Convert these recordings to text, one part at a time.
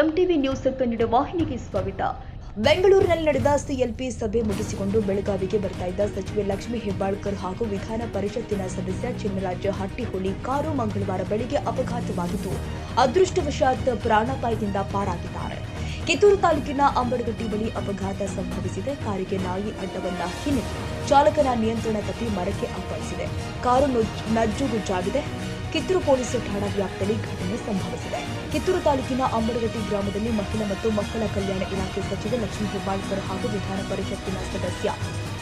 MTV news Kannada ವಾಹಿನಿಗೆ ಸ್ವಾಗತ. ಬೆಂಗಳೂರಿನಲ್ಲಿ ನಡೆದ ಸಿಎಲ್ಪಿ ಸಭೆ ಮುಗಿಸಿಕೊಂಡು ಬೆಳಗಾವಿಗೆ ಬರ್ತಾ ಇದ್ದ ಸಚಿವೆ ಲಕ್ಷ್ಮೀ ಹೆಬ್ಬಾಳ್ಕರ್ ಹಾಗೂ ವಿಧಾನ ಪರಿಷತ್ತಿನ ಸದಸ್ಯ ಚಿನ್ನರಾಜ ಹಟ್ಟಿಹೊಳಿ ಕಾರು ಮಂಗಳವಾರ ಬೆಳಗ್ಗೆ ಅಪಘಾತವಾಗಿದ್ದು ಅದೃಷ್ಟವಶಾತ್ ಪ್ರಾಣಾಪಾಯದಿಂದ ಪಾರಾಗಿದ್ದಾರೆ. ಕಿತ್ತೂರು ತಾಲೂಕಿನ ಅಂಬಡಗಟ್ಟಿ ಬಳಿ ಅಪಘಾತ ಸಂಭವಿಸಿದೆ. ಕಾರಿಗೆ ನಾಯಿ ಅಡ್ಡಬಂದ ಹಿನ್ನೆಲೆ ಚಾಲಕನ ನಿಯಂತ್ರಣ ತಪ್ಪಿ ಮರಕ್ಕೆ ಅಪ್ಪಳಿಸಿದೆ. ಕಾರು ನಜ್ಜುಗುಜ್ಜಾಗಿದೆ. ಕಿತ್ತೂರು ಪೊಲೀಸ್ ಠಾಣಾ ವ್ಯಾಪ್ತಿಯಲ್ಲಿ ಘಟನೆ ಸಂಭವಿಸಿದೆ. ಕಿತ್ತೂರು ತಾಲೂಕಿನ ಅಂಬಡಗಟ್ಟಿ ಗ್ರಾಮದಲ್ಲಿ ಮಹಿಳಾ ಮತ್ತು ಮಕ್ಕಳ ಕಲ್ಯಾಣ ಇಲಾಖೆ ಸಚಿವೆ ಲಕ್ಷ್ಮೀ ಹೆಬ್ಬಾಳ್ಕರ್ ಹಾಗೂ ವಿಧಾನ ಪರಿಷತ್ತಿನ ಸದಸ್ಯ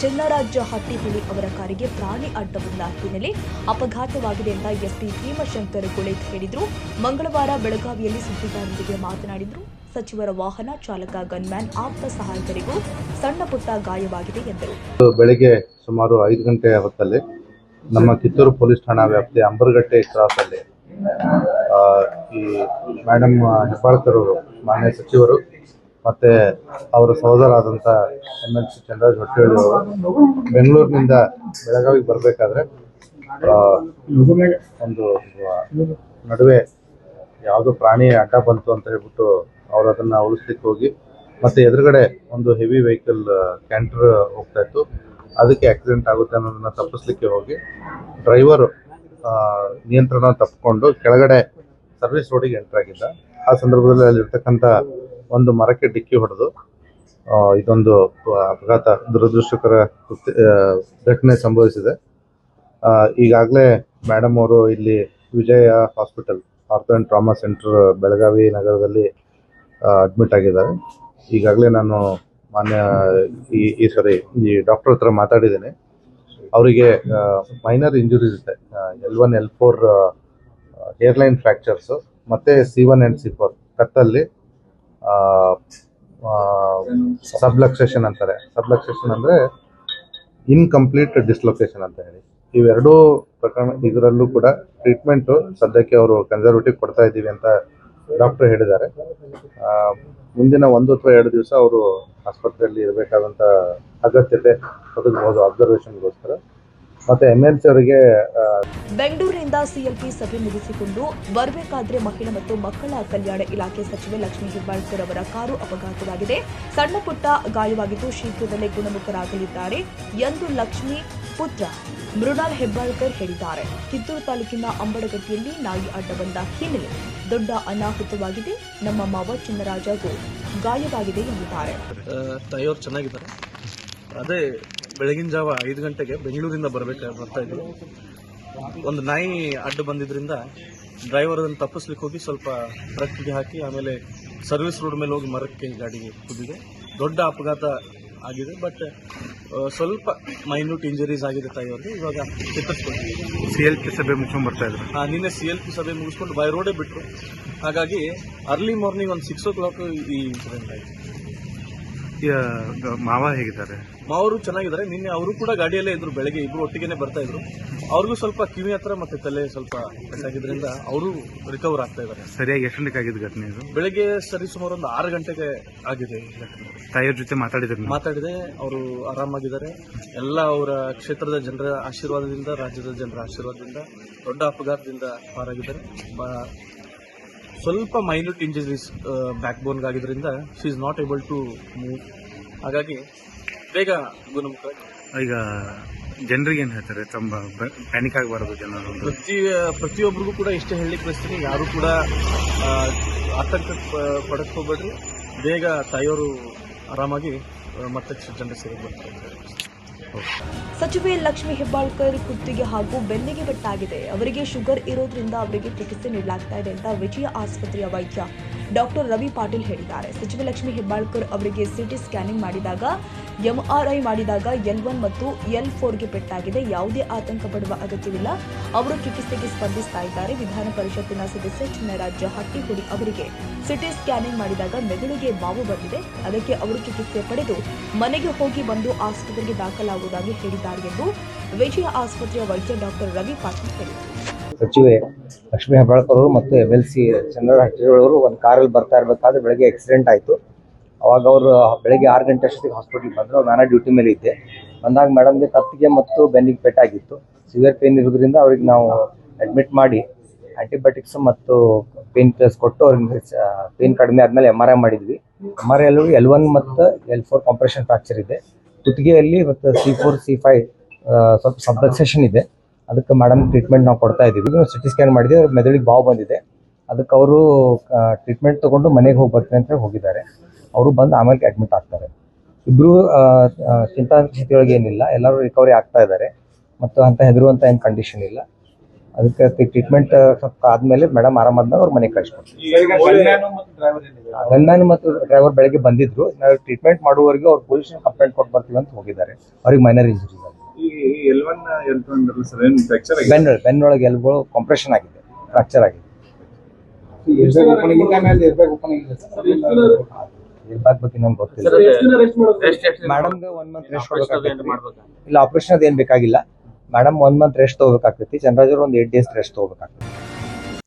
ಚಿನ್ನರಾಜ ಹಟ್ಟಿಹೊಳಿ ಅವರ ಕಾರಿಗೆ ಪ್ರಾಣಿ ಅಡ್ಡ ಬಂದ ಹಿನ್ನೆಲೆ ಅಪಘಾತವಾಗಿದೆ ಅಂತ ಎಸ್ಪಿ ಭೀಮಶಂಕರ್ ಗುಳೇತ್ ಹೇಳಿದರು. ಮಂಗಳವಾರ ಬೆಳಗಾವಿಯಲ್ಲಿ ಸುದ್ದಿಗಾರರೊಂದಿಗೆ ಮಾತನಾಡಿದರು. ಸಚಿವರ ವಾಹನ ಚಾಲಕ ಗನ್ಮ್ಯಾನ್ ಆಪ್ತ ಸಹಾಯಕರಿಗೂ ಸಣ್ಣ ಪುಟ್ಟ ಗಾಯವಾಗಿದೆ ಎಂದರು. ಬೆಳಗ್ಗೆ ಸುಮಾರು 5 ಗಂಟೆ ಹೊತ್ತಲ್ಲಿ ನಮ್ಮ ಕಿತ್ತೂರು ಪೊಲೀಸ್ ಠಾಣಾ ವ್ಯಾಪ್ತಿಯ ಅಂಬರಗಟ್ಟೆ ಕ್ರಾಸ್ ಅಲ್ಲಿ ಈ ಮೇಡಮ್ ಹೆಬ್ಬಾಳ್ಕರ್ ಅವರು ಮಾನ್ಯ ಸಚಿವರು ಮತ್ತೆ ಅವರ ಸಹೋದರಾದಂಥ MLC ಚಂದ್ರರಾಜ್ ಹಟ್ಟಿಹೊಳಿ ಅವರು ಬೆಂಗಳೂರಿನಿಂದ ಬೆಳಗಾವಿಗೆ ಬರಬೇಕಾದ್ರೆ ಒಂದು ನಡುವೆ ಯಾವುದೋ ಪ್ರಾಣಿ ಅಡ್ಡ ಬಂತು ಅಂತ ಹೇಳ್ಬಿಟ್ಟು ಅವರು ಅದನ್ನು ಉಳಿಸ್ಲಿಕ್ಕೆ ಹೋಗಿ ಮತ್ತೆ ಎದುರುಗಡೆ ಒಂದು ಹೆವಿ ವೆಹಿಕಲ್ ಕ್ಯಾಂಟರ್ ಹೋಗ್ತಾ ಇತ್ತು. ಅದಕ್ಕೆ ಆಕ್ಸಿಡೆಂಟ್ ಆಗುತ್ತೆ ಅನ್ನೋದನ್ನ ತಪ್ಪಿಸ್ಲಿಕ್ಕೆ ಹೋಗಿ ಡ್ರೈವರ್ ನಿಯಂತ್ರಣ ತಪ್ಪಿಕೊಂಡು ಕೆಳಗಡೆ ಸರ್ವಿಸ್ ರೋಡಿಗೆ ಎಂಟರ್ ಆಗಿದ್ದ. ಆ ಸಂದರ್ಭದಲ್ಲಿ ಅಲ್ಲಿರ್ತಕ್ಕಂಥ ಒಂದು ಮರಕ್ಕೆ ಡಿಕ್ಕಿ ಹೊಡೆದು ಇದೊಂದು ಅಪಘಾತ ದುರದೃಷ್ಟಕರ ಘಟನೆ ಸಂಭವಿಸಿದೆ. ಈಗಾಗಲೇ ಮೇಡಮ್ ಅವರು ಇಲ್ಲಿ Vijaya hospital ortho and trauma centre Belagavi ನಗರದಲ್ಲಿ ಅಡ್ಮಿಟ್ ಆಗಿದ್ದಾರೆ. ಈಗಾಗಲೇ ನಾನು ಮಾನ್ಯ ಈ ಡಾಕ್ಟರ್ ಹತ್ರ ಮಾತಾಡಿದ್ದೇನೆ. ಅವರಿಗೆ ಮೈನರ್ ಇಂಜುರೀಸ್ ಇದೆ. L1 L4 ಏರ್ಲೈನ್ ಫ್ರ್ಯಾಕ್ಚರ್ಸು ಮತ್ತು C1 ಆ್ಯಂಡ್ C4 ಕತ್ತಲ್ಲಿ ಸಬ್ಲಕ್ಸೇಷನ್ ಅಂತಾರೆ. ಸಬ್ಲಕ್ಸೇಷನ್ ಅಂದರೆ ಇನ್ಕಂಪ್ಲೀಟ್ ಡಿಸ್ಲೊಕೇಶನ್ ಅಂತ ಹೇಳಿ. ಇವೆರಡೂ ಪ್ರಕರಣ ಇದರಲ್ಲೂ ಕೂಡ ಟ್ರೀಟ್ಮೆಂಟು ಸದ್ಯಕ್ಕೆ ಅವರು ಕನ್ಸರ್ವೇಟಿವ್ ಕೊಡ್ತಾ ಇದ್ದೀವಿ ಅಂತ ಡಾಕ್ಟರ್ ಹೇಳಿದ್ದಾರೆ. ಮುಂದಿನ 1 ಅಥವಾ 2 ದಿವಸ ಅವರು ಆಸ್ಪತ್ರೆಯಲ್ಲಿ ಇರಬೇಕಾದಂಥ ಅಗತ್ಯತೆ ಒದಗಬಹುದು ಅಬ್ಸರ್ವೇಷನ್ಗೋಸ್ಕರ. ಮತ್ತೆ MLC ಅವರಿಗೆ ಬೆಂಗಳೂರಿನಿಂದ ಸಿಎಲ್ಪಿ ಸಭೆ ಮುಗಿಸಿಕೊಂಡು ಬರಬೇಕಾದ್ರೆ ಮಹಿಳಾ ಮತ್ತು ಮಕ್ಕಳ ಕಲ್ಯಾಣ ಇಲಾಖೆ ಸಚಿವೆ ಲಕ್ಷ್ಮೀ ಹೆಬ್ಬಾಳ್ಕರ್ ಅವರ ಕಾರು ಅಪಘಾತವಾಗಿದೆ. ಸಣ್ಣ ಪುಟ್ಟ ಗಾಯವಾಗಿದ್ದು ಶೀಘ್ರದಲ್ಲೇ ಗುಣಮುಖರಾಗಲಿದ್ದಾರೆ ಎಂದು ಲಕ್ಷ್ಮೀ ಪುತ್ರ ಮೃಣಾಲ್ ಹೆಬ್ಬಾಳ್ಕರ್ ಹೇಳಿದ್ದಾರೆ. ಕಿತ್ತೂರು ತಾಲೂಕಿನ ಅಂಬಡಗಟ್ಟಿಯಲ್ಲಿ ನಾಯಿ ಅಡ್ಡ ಬಂದ ಹಿನ್ನೆಲೆ ದೊಡ್ಡ ಅನಾಹುತವಾಗಿದೆ. ನಮ್ಮ ಮಾವ ಚಿನ್ನರಾಜಗೂ ಗಾಯವಾಗಿದೆ ಎಂದಿದ್ದಾರೆ. ತಾಯಿಯವರು ಚೆನ್ನಾಗಿದ್ದಾರೆ. ಅದೇ ಬೆಳಗಿನ ಜಾವ 5 ಗಂಟೆಗೆ ಬೆಂಗಳೂರಿಂದ ಬರ್ತಾ ಇದ್ರು. ಒಂದು ನಾಯಿ ಅಡ್ಡ ಬಂದಿದ್ರಿಂದ ಡ್ರೈವರ್ ಅದನ್ನು ತಪ್ಪಿಸ್ಲಿಕ್ಕೆ ಹೋಗಿ ಸ್ವಲ್ಪ ಟ್ರಕ್ಗೆ ಹಾಕಿ ಆಮೇಲೆ ಸರ್ವಿಸ್ ರೋಡ್ ಮೇಲೆ ಹೋಗಿ ಮರಕ್ಕೆ ಗಾಡಿಗೆ ಕುದಿದೆ. ದೊಡ್ಡ ಅಪಘಾತ ಆಗಿದೆ. ಬಟ್ ಸ್ವಲ್ಪ ಮೈನ್ಯೂಟ್ ಇಂಜರೀಸ್ ಆಗಿದೆ ತಾಯಿಯವ್ರಿಗೆ. ಇವಾಗ ಚಿಕಿತ್ಸೆ CLP ಸಭೆ ಮುಗಿಸ್ಕೊಂಡು ಬರ್ತಾ ಇದ್ರು. ನಿನ್ನೆ CLP ಸಭೆ ಮುಗಿಸ್ಕೊಂಡು ಬೈ ರೋಡೇ ಬಿಟ್ಟರು. ಹಾಗಾಗಿ ಅರ್ಲಿ ಮಾರ್ನಿಂಗ್ ಒಂದು 6 o'clock ಈ ಇನ್ಸಿಡೆಂಟ್ ಆಯಿತು. ಮಾವ ಹೇಗಿದ್ದಾರೆ? ಮಾವರು ಚೆನ್ನಾಗಿದ್ದಾರೆ. ನಿನ್ನೆ ಅವರು ಕೂಡ ಗಾಡಿಯಲ್ಲೇ ಇದ್ರು. ಬೆಳಗ್ಗೆ ಇಬ್ರು ಒಟ್ಟಿಗೆನೆ ಬರ್ತಾ ಇದ್ರು. ಅವ್ರಿಗೂ ಸ್ವಲ್ಪ ಕಿವಿ ಹತ್ರ ಮತ್ತೆ ತಲೆ ಸ್ವಲ್ಪ ಪೆಟ್ಟಾಗಿದ್ರಿಂದ ಅವರು ರಿಕವರ್ ಆಗ್ತಾ ಇದ್ದಾರೆ. ಸರಿಯಾಗಿ ಎಷ್ಟು ಗಂಟೆಗೆ ಆಗಿದ್ದು ಘಟನೆ ಇದು? ಬೆಳಗ್ಗೆ ಸುಮಾರು ಒಂದು 6 ಗಂಟೆಗೆ ಆಗಿದೆ ಘಟನೆ. ತಾಯಿಯವ್ರ ಜೊತೆ ಮಾತಾಡಿದೆ. ಅವರು ಆರಾಮಾಗಿದ್ದಾರೆ. ಎಲ್ಲ ಅವರ ಕ್ಷೇತ್ರದ ಜನರ ಆಶೀರ್ವಾದದಿಂದ, ರಾಜ್ಯದ ಜನರ ಆಶೀರ್ವಾದದಿಂದ ದೊಡ್ಡ ಅಪಘಾತದಿಂದ ಪಾರಾಗಿದ್ದಾರೆ. ಸ್ವಲ್ಪ ಮೈನ್ಯೂಟ್ ಇಂಜರೀಸ್ ಬ್ಯಾಕ್ ಬೋನ್ಗಾಗಿದ್ದರಿಂದ she is not able to move. ಹಾಗಾಗಿ ಬೇಗ ಗುಣಮುಖ. ಈಗ ಜನರಿಗೆ ಏನು ಹೇಳ್ತಾರೆ? ತುಂಬ ಪ್ಯಾನಿಕ್ ಆಗಬಾರದು ಜನರು. ಪ್ರತಿಯೊಬ್ಬರಿಗೂ ಕೂಡ ಇಷ್ಟೇ ಹೇಳಲಿಕ್ಕೆ ಬಯಸ್ತೀನಿ, ಯಾರು ಕೂಡ ಆತಂಕ ಪಡಕ್ಕೆ ಹೋಗ್ಬೇಡ್ರಿ. ಬೇಗ ತಾಯಿಯವರು ಆರಾಮಾಗಿ ಮತ್ತೆ ಜನರ ಸೇವೆ ಬರ್ತಾರೆ. ಸಚಿವೆ ಲಕ್ಷ್ಮೀ ಹೆಬ್ಬಾಳ್ಕರ್ ಕುತ್ತಿಗೆ ಹಾಗೂ ಬೆನ್ನಿಗೆ ಪೆಟ್ಟಾಗಿದೆ. ಅವರಿಗೆ ಶುಗರ್ ಇರೋದ್ರಿಂದ ಅವರಿಗೆ ಚಿಕಿತ್ಸೆ ನೀಡಲಾಗ್ತಾ ಇದೆ ಅಂತ ವಿಜಯ ಆಸ್ಪತ್ರೆಯ ವೈದ್ಯ ಡಾಕ್ಟರ್ ರವಿ ಪಾಟೀಲ್ ಹೇಳಿದ್ದಾರೆ. ಸಚಿವೆ ಲಕ್ಷ್ಮೀ ಹೆಬ್ಬಾಳ್ಕರ್ ಅವರಿಗೆ ಸಿಟಿ ಸ್ಕ್ಯಾನಿಂಗ್ ಮಾಡಿದಾಗ, MRI ಮಾಡಿದಾಗ L1 ಮತ್ತು L4ಗೆ ಪೆಟ್ಟಾಗಿದೆ. ಯಾವುದೇ ಆತಂಕ ಪಡುವ ಅಗತ್ಯವಿಲ್ಲ. ಅವರು ಚಿಕಿತ್ಸೆಗೆ ಸ್ಪಂದಿಸ್ತಾ ಇದ್ದಾರೆ. ವಿಧಾನ ಪರಿಷತ್ತಿನ ಸದಸ್ಯ ಚಿನ್ನರಾಜ ಹಟ್ಟಿಹೊಳಿ ಅವರಿಗೆ ಸಿಟಿ ಸ್ಕ್ಯಾನಿಂಗ್ ಮಾಡಿದಾಗ ಮೆದುಳಿಗೆ ಬಾವು ಬಂದಿದೆ. ಅದಕ್ಕೆ ಅವರು ಚಿಕಿತ್ಸೆ ಪಡೆದು ಮನೆಗೆ ಹೋಗಿ ಬಂದು ಆಸ್ಪತ್ರೆಗೆ ದಾಖಲಾಗುವುದಾಗಿ ಹೇಳಿದ್ದಾರೆ ಎಂದು ವಿಜಯ ಆಸ್ಪತ್ರೆಯ ವೈದ್ಯ ಡಾಕ್ಟರ್ ರವಿ ಪಾಟೀಲ್ ಹೇಳಿದರು. ಸಚಿವೆ ಲಕ್ಷ್ಮೀ ಹೆಬ್ಬಾಳ್ಕರ್ ಅವರು ಮತ್ತು MLC ಚಂದ್ರರಾಜ ಹಟ್ಟಿಹೊಳಿ ಅವರು ಒಂದು ಕಾರಲ್ಲಿ ಬರ್ತಾ ಇರಬೇಕಾದ್ರೆ ಬೆಳಗ್ಗೆ ಆಕ್ಸಿಡೆಂಟ್ ಆಯಿತು. ಅವಾಗ ಅವರು ಬೆಳಗ್ಗೆ 6 ಗಂಟೆ ಅಷ್ಟೊತ್ತಿಗೆ ಹಾಸ್ಪಿಟ್ಲಿಗೆ ಬಂದರು. ನಾನು ಡ್ಯೂಟಿ ಮೇಲೆ ಇದ್ದೆ. ಬಂದಾಗ ಮೇಡಮ್ಗೆ ಕತ್ತಿಗೆ ಮತ್ತು ಬೆನ್ನಿಗೆ ಪೆಟ್ಟಾಗಿತ್ತು. ಸಿವಿಯರ್ ಪೇನ್ ಇರೋದ್ರಿಂದ ಅವ್ರಿಗೆ ನಾವು ಅಡ್ಮಿಟ್ ಮಾಡಿ ಆಂಟಿಬಯೋಟಿಕ್ಸ್ ಮತ್ತು ಪೇನ್ ಪ್ಲೇಸ್ ಕೊಟ್ಟು ಅವ್ರಿಗೆ ಪೇನ್ ಕಡಿಮೆ ಆದಮೇಲೆ MRI ಮಾಡಿದ್ವಿ. MRI ಅಲ್ಲಿ L1 ಮತ್ತು L4 ಕಾಂಪ್ರೆಷನ್ ಫ್ರಾಕ್ಚರ್ ಇದೆ. ಕುತ್ತಿಗೆಯಲ್ಲಿ ಮತ್ತು C4 C5 ಸ್ವಲ್ಪ ಸಬ್ಲಕ್ಸೇಷನ್ ಇದೆ. ಅದಕ್ಕೆ ಮೇಡಮ್ ಟ್ರೀಟ್ಮೆಂಟ್ ನಾವು ಕೊಡ್ತಾ ಇದ್ದೀವಿ. CT ಸ್ಕ್ಯಾನ್ ಮಾಡಿದ್ವಿ, ಅವ್ರ ಮೆದುಳಿಗೆ ಬಾವು ಬಂದಿದೆ. ಅದಕ್ಕೆ ಅವರು ಟ್ರೀಟ್ಮೆಂಟ್ ತೊಗೊಂಡು ಮನೆಗೆ ಹೋಗಿ ಬರ್ತೀನಿ ಅಂತ ಹೇಳಿದ್ದಾರೆ. ಅವರು ಬಂದು ಆಮೇಲೆ ಅಡ್ಮಿಟ್ ಆಗ್ತಾರೆ. ಇಬ್ಬರು ಚಿಂತಾಜನಕ ಸ್ಥಿತಿಯೊಳಗೆ ಏನಿಲ್ಲ, ಎಲ್ಲರೂ ರಿಕವರಿ ಆಗ್ತಾ ಇದ್ದಾರೆ ಮತ್ತು ಅಂತ ಹೆದರುವಂಥ ಏನು ಕಂಡೀಷನ್ ಇಲ್ಲ. ಅದಕ್ಕೆ ಟ್ರೀಟ್ಮೆಂಟ್ ಸ್ವಲ್ಪ ಆದಮೇಲೆ ಮೇಡಮ್ ಆರಾಮಾದ್ಮೇಲೆ ಅವ್ರ ಮನೆಗೆ ಕಳಿಸ್ಕೊಡ್ತೀವಿ. ಗನ್ಮ್ಯಾನ್ ಮತ್ತು ಡ್ರೈವರ್ ಬೆಳಗ್ಗೆ ಬಂದಿದ್ರು. ನಾವು ಟ್ರೀಟ್ಮೆಂಟ್ ಮಾಡುವವರೆಗೂ ಅವ್ರು ಪೊಲೀಸ್ ಕಂಪ್ಲೇಂಟ್ ಕೊಟ್ಟು ಬರ್ತೀವಿ ಅಂತ ಹೋಗಿದ್ದಾರೆ. ಅವ್ರಿಗೆ ಮೈನರ್ ಇಂಜುರಿ ಬೆನ್ನೊಳಗೆ ಎಲ್ಗಳು ಕಾಂಪ್ರೆಷನ್ ಆಗಿದೆ, ಫ್ರಾಕ್ಚರ್ ಆಗಿದೆ. ಇರ್ಬೇಕು ಬಗ್ಗೆ ನಮ್ಗೆ ಗೊತ್ತಿಲ್ಲ. ಮೇಡಮ್ಗೆ 1 ಮಂತ್ ರೆಸ್ಟ್ ಕೊಡಬೇಕಾಗ್ತೈತಿ. ಇಲ್ಲ, ಆಪರೇಷನ್ ಅದೇನು ಬೇಕಾಗಿಲ್ಲ. ಮೇಡಮ್ 1 ಮಂತ್ ರೆಸ್ಟ್ ತಗೋಬೇಕಾಗ್ತೈತಿ. ಚಂದ್ರರಾಜ್ ಒಂದು 8 ಡೇಸ್ ರೆಸ್ಟ್ ತಗೋಬೇಕಾಗ್ತೈತಿ.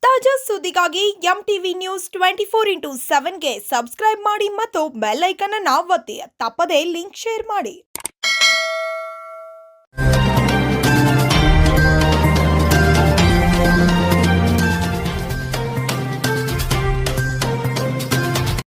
ತಾಜಾ ಸುದ್ದಿಗಾಗಿ MTV ನ್ಯೂಸ್ 24/7ಗೆ ಸಬ್ಸ್ಕ್ರೈಬ್ ಮಾಡಿ ಮತ್ತು ಬೆಲ್ ಐಕಾನ್ ಅನ್ನು ಒತ್ತಿ. ತಪ್ಪದೇ ಲಿಂಕ್ ಶೇರ್ ಮಾಡಿ.